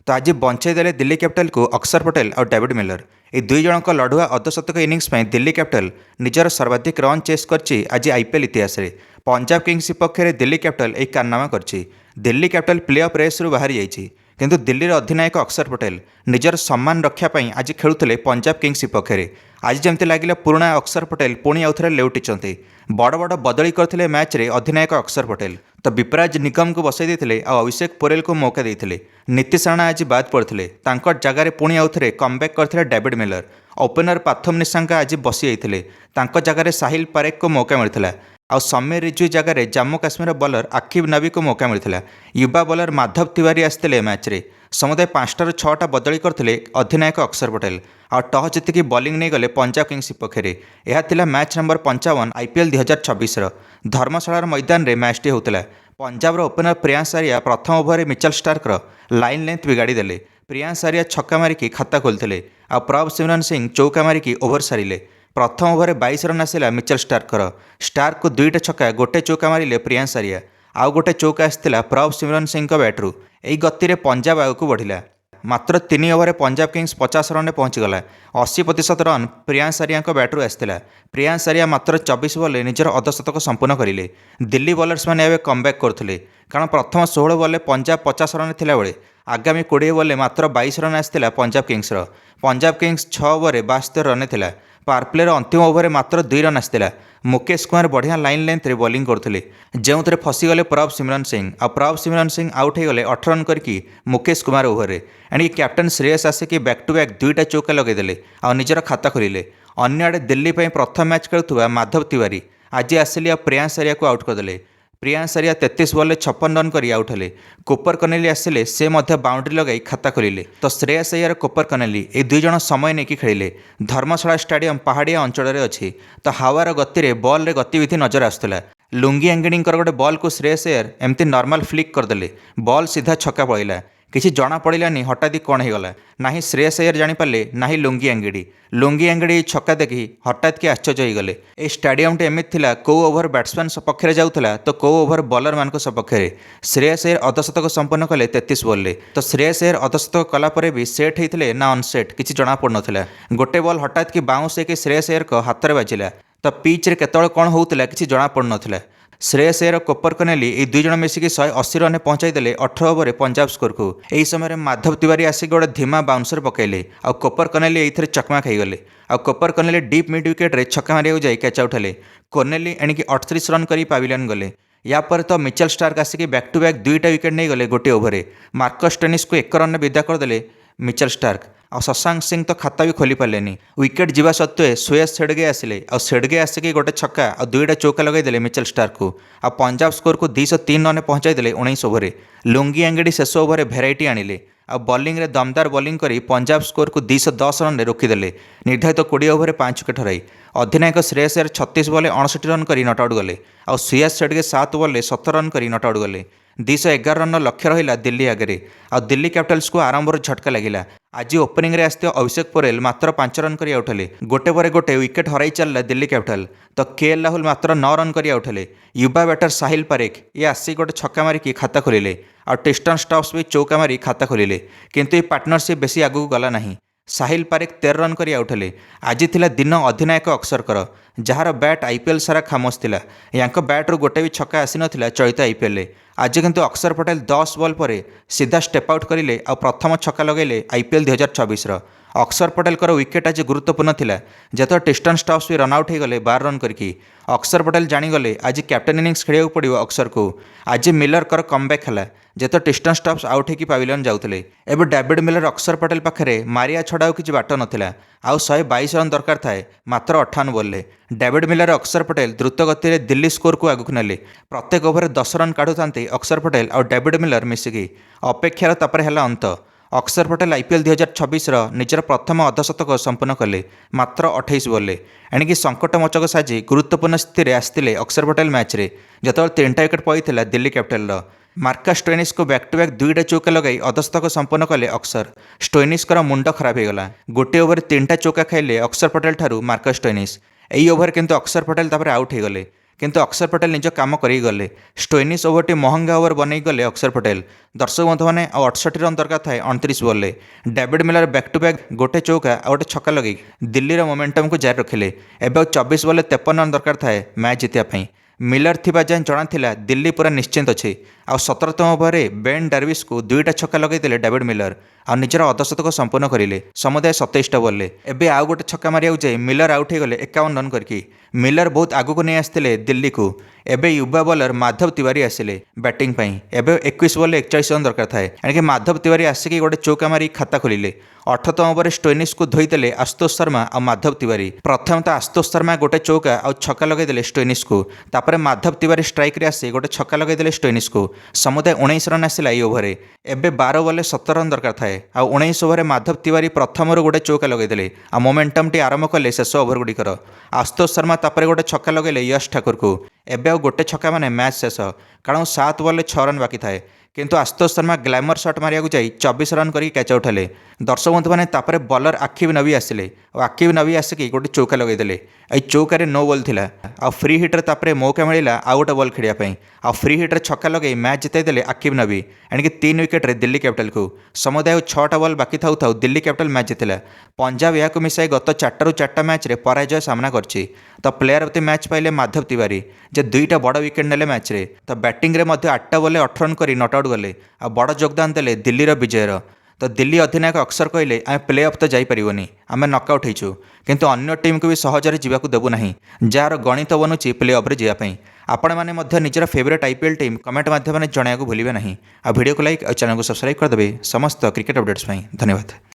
तो आज बंचाईदे दिल्ली कैपिटल को अक्षर पटेल और डेविड मिलर ये दुई जनक लड़ुआ अर्धशतक इनिंग्स दिल्ली कैपिटल निजर सर्वाधिक रन चेस कर आज आईपीएल इतिहास में पंजाब किंग्स विपक्ष में दिल्ली कैपिटल एक कारनामा कर Delhi Capital play off race रु बाहरी जाइए किंतु दिल्लीर अधिनायक अक्षर पटेल निजर सम्मान रक्षापी आज खेलुले पंजाब किंग्स विपक्ष में आज जमी लगे पुराणा अक्षर पटेल पुणी आउ थे लेउटी बड़ बड़ बदली करते मैच रे अधिनायक अक्षर पटेल तो विपराज निगम को बसई देते और अभिषेक पोरेल को मौका देते नीतीश राणा आज बाद पड़ते जगार पुणी आउ थे कमबैक करते David Miller opener Patham Nissanka आज बसी जाते जगार साहिल पारेख को मौका मिलता आ समीर रिजवी जगार जम्मू काश्मीर बॉलर आकिब नबी को मौका मिलता युवा बॉलर माधव तिवारी आसते मैच रे समुदाय 5टाରୁ 6टा बदली करते अधिनायक अक्षर पटेल आ टॉस जीतिकी बॉलिंग नहीं गले पंजाब किंग्स विपक्ष में यह थिला मैच नंबर 55 आईपीएल 2024 धर्मशाला मैदान रे मैचटी होता पंजाब ओपनर प्रियांश आर्या प्रथम over Mitchell Starc line length बिगाड़ी देले प्रियांश आर्या छक्का मारिकी खाता खोलते आ प्रभ सिमरन सिंह चौका मारिकी ओवर सारिले प्रथम ओवर 22 रन आसला मिचेल स्टार्क को 2टा छक्का गोटे चौका मारिले प्रियांश आर्या आउ गोटे चौका आसला प्रभ सिमरन सिंह बैट्रु यही गति में पंजाब आगू बढ़िला मात्र 3 ओवर पंजाब किंग्स 50 रन पहुँचीगला 80% रन प्रियांश आर्या बैट्रु आसला प्रियांश आर्या मात्र 24 बॉल निजर अर्धशतक संपूर्ण करें दिल्ली बॉलर्स मैंने एवं कमबैक करते कारण प्रथम 16 बॉल पंजाब 50 रन थिला बेले आगामी 20 बॉल मात्र 22 रन आसला पंजाब किंग्स 6 ओवर 72 रन थिला पावरप्लेर अंतिम ओवर मात्र 2 रन आसला मुकेश कुमार बढ़िया लाइन लेंथ रे बॉलिंग करते जो थे फसीगले प्रभ सिमरन सिंह आउट होगले 18 रन करके मुकेश कुमार ओवर एणिक कैप्टन श्रेयस आसिक बैक टू बैक 2टा चौका लगेदेले आ निजर खाता खोलिले अन्य आड़े दिल्ली प्रथम मैच खेलुवा माधव तिवारी आज आसिले प्रियांश आर्या को आउट करदे प्रियांश आर्या 33 बॉल 56 रन कर आउट हेले कोपर कनेली आसिले से बाउंड्री लगाई खाता खोलिले तो श्रेयस अय्यर कोपर कनेली ये दुई जन समय नहीं खेलिले धर्मशाला स्टाडियम पहाड़िया अंचल में अच्छी तो हावार गति में बॉल रे गतिविधि नजर आसुला लुंगी एंगेडिंग गोटे बॉल को श्रेयस अय्यर एमती नॉर्मल फ्लिक करदे बॉल सीधा छक्का पड़ेगा किसी जना पड़ानी हठात कौन होगला ना श्रेयस अय्यर जानीपारे ना लुंगी एंगेडी छक्का देखी हठात कि आश्चर्य होगले ये स्टाडियम एमती कौ ओवर बैट्समैन सपक्ष जाऊला तो कौ ओवर बॉलर मान सपक्ष श्रेयस अय्यर अर्धशतक संपन्न कले 33 बॉल तो श्रेयस अय्यर अर्धशतक कलापर भी सेट होते ना अनसेट किसी जना पड़ना गोटे बॉल हठात कि बाउंस होकर श्रेयस अय्यर हाथ में बाजिला तो पिच रे केतବେଳେ कौन होता किसी जना पड़ना श्रेयस अय्यर कोपर कनेली ये दुई जन मिसिकी 180 रन पहुंचाईदे 18 ओवर पंजाब स्कोर को यही समय माधव तिवारी आसिक गोटे धीमा बाउंसर पकड़े आ कोपर कनेली ये चकमा खाईगले आ कोपर कनेली डीप मिड विकेट रे छक्का मारिया जाए कैच आउट हेले कोनेली एणिकी 38 रन कर पाविलियन गले यापर तो मिचेल स्टार्क आसिक बैक टू बैक 2टा विकेट नहीं गले गोटे ओवर मार्कस स्टोइनिस को 1 रन विदा करदे मिचेल स्टार्क और शशांक सिंह तो खाता भी खोली पारे विकेट जावा सत्वे सुयस सेडगे आसिले और सेडगे आसिक गोटे छक्का और 2टा चौका लगेदेले मिचेल स्टार्क को आ पंजाब स्कोर को 203 रन पहुंचाईदे 19 ओवर लुंगी एंगेडी शेष ओवर भेराइटी आनिले आ बॉलिंग रे दमदार बॉलिंग करी पंजाब स्कोर को 210 रन रोकीदेले निर्धारित 20 ओवर 5 विकेट हराई अधिनायक श्रेयस अय्यर 36 बॉल 59 रन कर नट आउट गले और सुयस सेडगे 7 बॉल 17 रन कर नट आउट गले 211 रन लक्ष्य रहा दिल्ली आगे आ दिल्ली कैपिटल्स को आरंभ झटका लगिला आज ओपनिंग रे आसते अभिषेक पोरेल मात्र 5 रन कर आउट हेले गोटे पर गोटे विकेट हराई चलला दिल्ली कैपिटल तो केएल राहुल मात्र 9 रन कर आउट हेले युवा बैटर साहिल पारेख ये आसी गोटे छक्का मारिकी खाता खोलिले और टेस्टन स्टॉप्स भी चौका मारी खाता खोलिले किंतु ये पार्टनरशिप बेसी आगू गला नहीं साहिल पारेख 13 रन कर आउट हेले आज थिला दिन अधिनायक अक्षरकर जार बैट आईपीएल सारा खामोश थिला यांको बैट्रु गोटे भी छक्का आसी नथिला चलित आईपीएल आज किंतु अक्षर पटेल 10 बॉल पर सीधा स्टेप आउट करें और प्रथम छक्का लगेले आईपीएल 2024 अक्षर पटेल विकेट आज गुरुत्वपूर्ण थिला जत टेस्टन स्टॉप्स भी रनआउट हो गले 12 रन करके अक्षर पटेल जानीगले आज कैप्टन इनिंग्स खेल पड़ो अक्षर को आज मिलर कर कमबैक है जत टेस्टन स्टॉप्स आउट होकर पाविलियन जाते एवं डेविड मिलर अक्षर पटेल पाखे मारिया छड़ा किसी बाट नाला आउ 122 रन दरकार थाए मात्र 58 बॉल डेविड मिलर अक्षर पटेल द्रुत गति में दिल्ली स्कोर को आगक नेले प्रत्येक ओवर 10 रन काढ़ुते अक्षर पटेल और डेविड मिलर मिसिकी अपेक्षार तापर है अंत अक्षर पटेल आईपीएल 2026 निजर प्रथम अर्धशतक संपन्न कले मात्र 28 बॉल एणिक संकटमोचक साजी गुरुत्वपूर्ण स्थिति आसते अक्षर पटेल मैच रे जो 3टा विकेट पड़ता दिल्ली कैपिटल मार्कस स्टोइनिस को बैक टू बैक 2टा चौका लगाई अर्धशतक संपन्न कले अक्षर स्टोइनिस मुंड खराब होगला गोटे ओवर 3टा चौका खाइले अक्षर पटेल ठारू मार्कस स्टोइनिस यही ओवर किंतु अक्षर पटेल आउट हो गले କିନ୍ତୁ ଅକ୍ଷର ପଟେଲ ନିଜ କାମ କରିକି ଗଲେ। ଷ୍ଟୋଇନିସ୍ ଓଭରଟି ମହଙ୍ଗା ଓଭର ବନେଇ ଗଲେ ଅକ୍ଷର ପଟେଲ। ଦର୍ଶକ ବନ୍ଧୁମାନେ ଆଉ 68 ରନ୍ ଦରକାର ଥାଏ 29 ବଲ୍ରେ। David miller back to back ଗୋଟେ ଚୌକା ଆଉ ଗୋଟେ ଛକା ଲଗେଇ ଦିଲ୍ଲୀର ମୋମେଣ୍ଟମକୁ ଜାରି ରଖିଲେ। ଏବେ ଆଉ 24 ବଲ୍ରେ 53 ରନ୍ ଦରକାର ଥାଏ ମ୍ୟାଚ୍ ଜିତିବା ପାଇଁ। ମିଲର ଥିବା ଯାଏଁ ଜଣାଥିଲା ଦିଲ୍ଲୀ ପୁରା ନିଶ୍ଚିନ୍ତ ଅଛି। ଆଉ 17ତମ ଓଭରରେ ବେନ୍ ଡାର୍ବିଶକୁ 2ଟା ଛକା ଲଗାଇଦେଲେ ଡେଭିଡ୍ ମିଲର ଆଉ ନିଜର ଅର୍ଦ୍ଧଶତକ ସମ୍ପୂର୍ଣ୍ଣ କରିଲେ ସମୁଦାୟ 27ଟା ବଲ୍ରେ। ଏବେ ଆଉ ଗୋଟେ ଛକା ମାରିବାକୁ ଯାଇ ମିଲର ଆଉଟ୍ ହୋଇଗଲେ 51 ରନ୍ କରିକି। ମିଲର ବହୁତ ଆଗକୁ ନେଇ ଆସିଥିଲେ ଦିଲ୍ଲୀକୁ। ଏବେ ୟୁବା ବୋଲର ମାଧବ ତିୱାରୀ ଆସିଲେ ବ୍ୟାଟିଂ ପାଇଁ। ଏବେ 21 ବଲ୍ରେ 41 ରନ୍ ଦରକାର ଥାଏ। ଏଣିକି ମାଧବ ତିୱାରୀ ଆସିକି ଗୋଟେ ଚୌକା ମାରି ଖାତା ଖୋଲିଲେ। 18ତମ ଓଭରରେ ଷ୍ଟୋଇନିସ୍କୁ ଧୋଇଦେଲେ ଆଶୁତୋଷ ଶର୍ମା ଆଉ ମାଧବ ତିୱାରୀ। ପ୍ରଥମେ ତ ଆଶୁତୋଷ ଶର୍ମା ଗୋଟେ ଚୌକା ଆଉ ଛକା ଲଗାଇଦେଲେ ଷ୍ଟୋଇନିସ୍କୁ। ତାପରେ ମାଧବ ତିୱାରୀ ଷ୍ଟ୍ରାଇକ୍ରେ ଆସି ଗୋଟେ ଛକା ଲଗାଇଦେଲେ ଷ୍ଟୋଇନିସ୍କୁ। ସମୁଦାୟ 19 ରନ୍ ଆସିଲା ଏହି ଓଭରରେ। ଏବେ 12 ବଲ୍ରେ 17 ରନ୍ ଦରକାର ଥାଏ। ଆଉ 19 ଓଭରରେ ମାଧବ ତିୱାରୀ ପ୍ରଥମରୁ ଗୋଟେ ଚୌକା ଲଗାଇଦେଲେ ଆଉ ମୋମେଣ୍ଟମଟି ଆରମ୍ଭ କଲେ ଶେଷ ଓଭରଗୁଡ଼ିକର। ଆଶୁତୋଷ ଶର୍ମା ତାପରେ ଗୋଟେ ଛକା ଲଗାଇଲେ ୟଶ ଠାକୁରକୁ। ଏବେ ଆଉ ଗୋଟେ ଛକା ମାନେ ମ୍ୟାଚ୍ ଶେଷ, କାରଣ 7 ବଲ୍ରେ 6 ରନ୍ ବାକି ଥାଏ। କିନ୍ତୁ ଆଶୁତୋଷ ଶର୍ମା ଗ୍ଲାମର ସଟ୍ ମାରିବାକୁ ଯାଇ 24 ରନ୍ କରିକି କ୍ୟାଚ୍ ଆଉଟ୍ ହେଲେ। ଦର୍ଶକ ବନ୍ଧୁମାନେ ତାପରେ ବଲର ଆକିବ ନବୀ ଆସିଲେ ଆଉ ଆକିବ ନବୀ ଆସିକି ଗୋଟେ ଚୌକା ଲଗାଇଦେଲେ। ଏହି ଚୌକାରେ ନୋ ବଲ୍ ଥିଲା ଆଉ ଫ୍ରି ହିଟ୍ରେ ତାପରେ ମୌକା ମିଳିଲା ଆଉ ଗୋଟେ ବଲ୍ ଖେଳିବା ପାଇଁ। ଆଉ ଫ୍ରି ହିଟ୍ରେ ଛକା ଲଗାଇ ମ୍ୟାଚ୍ ଜିତାଇ ଦେଲେ ଆକିବ ନବୀ। ଏଣିକି 3 ୱିକେଟ୍ରେ ଦିଲ୍ଲୀ କ୍ୟାପିଟାଲକୁ। ସମୁଦାୟ ଆଉ 6ଟା ବଲ୍ ବାକି ଥାଉ ଥାଉ ଦିଲ୍ଲୀ କ୍ୟାପିଟାଲ ମ୍ୟାଚ୍ ଜିତିଲା। ପଞ୍ଜାବ ଏହାକୁ ମିଶାଇ ଗତ 4ଟାରୁ 4ଟା ମ୍ୟାଚ୍ରେ ପରାଜୟ ସାମ୍ନା କରିଛି। ତ ପ୍ଲେୟାର ଅଫ୍ ଦି ମ୍ୟାଚ୍ ପାଇଲେ ମାଧବ ତିୱାରୀ, ଯେ 2ଟା ବଡ଼ ୱିକେଟ୍ ନେଲେ ମ୍ୟାଚ୍ରେ। ତ ବ୍ୟାଟିଂରେ ମଧ୍ୟ 8ଟା ବଲ୍ରେ 18 ରନ୍ କରି ନଟ୍ ଆଉଟ୍ ଗଲେ ଆଉ ବଡ଼ ଯୋଗଦାନ ଦେଲେ ଦିଲ୍ଲୀର ବିଜୟର। ତ ଦିଲ୍ଲୀ ଅଧିନାୟକ ଅକ୍ସର କହିଲେ, ଆମେ ପ୍ଲେ ଅଫ୍ ତ ଯାଇପାରିବନି, ଆମେ ନକ୍ଆଉଟ୍ ହେଇଛୁ, କିନ୍ତୁ ଅନ୍ୟ ଟିମ୍କୁ ବି ସହଜରେ ଯିବାକୁ ଦେବୁ ନାହିଁ, ଯାହାର ଗଣିତ ବନୁଛି ପ୍ଲେ ଅଫ୍ରେ ଯିବା ପାଇଁ। ଆପଣମାନେ ମଧ୍ୟ ନିଜର ଫେଭରେଟ୍ ଆଇପିଏଲ୍ ଟିମ୍ କମେଣ୍ଟ ମାଧ୍ୟମରେ ଜଣାଇବାକୁ ଭୁଲିବେ ନାହିଁ। ଆଉ ଭିଡ଼ିଓକୁ ଲାଇକ୍ ଆଉ ଚ୍ୟାନେଲକୁ ସବସ୍କ୍ରାଇବ୍ କରିଦେବେ ସମସ୍ତ କ୍ରିକେଟ୍ ଅପଡେଟ୍ସ ପାଇଁ। ଧନ୍ୟବାଦ।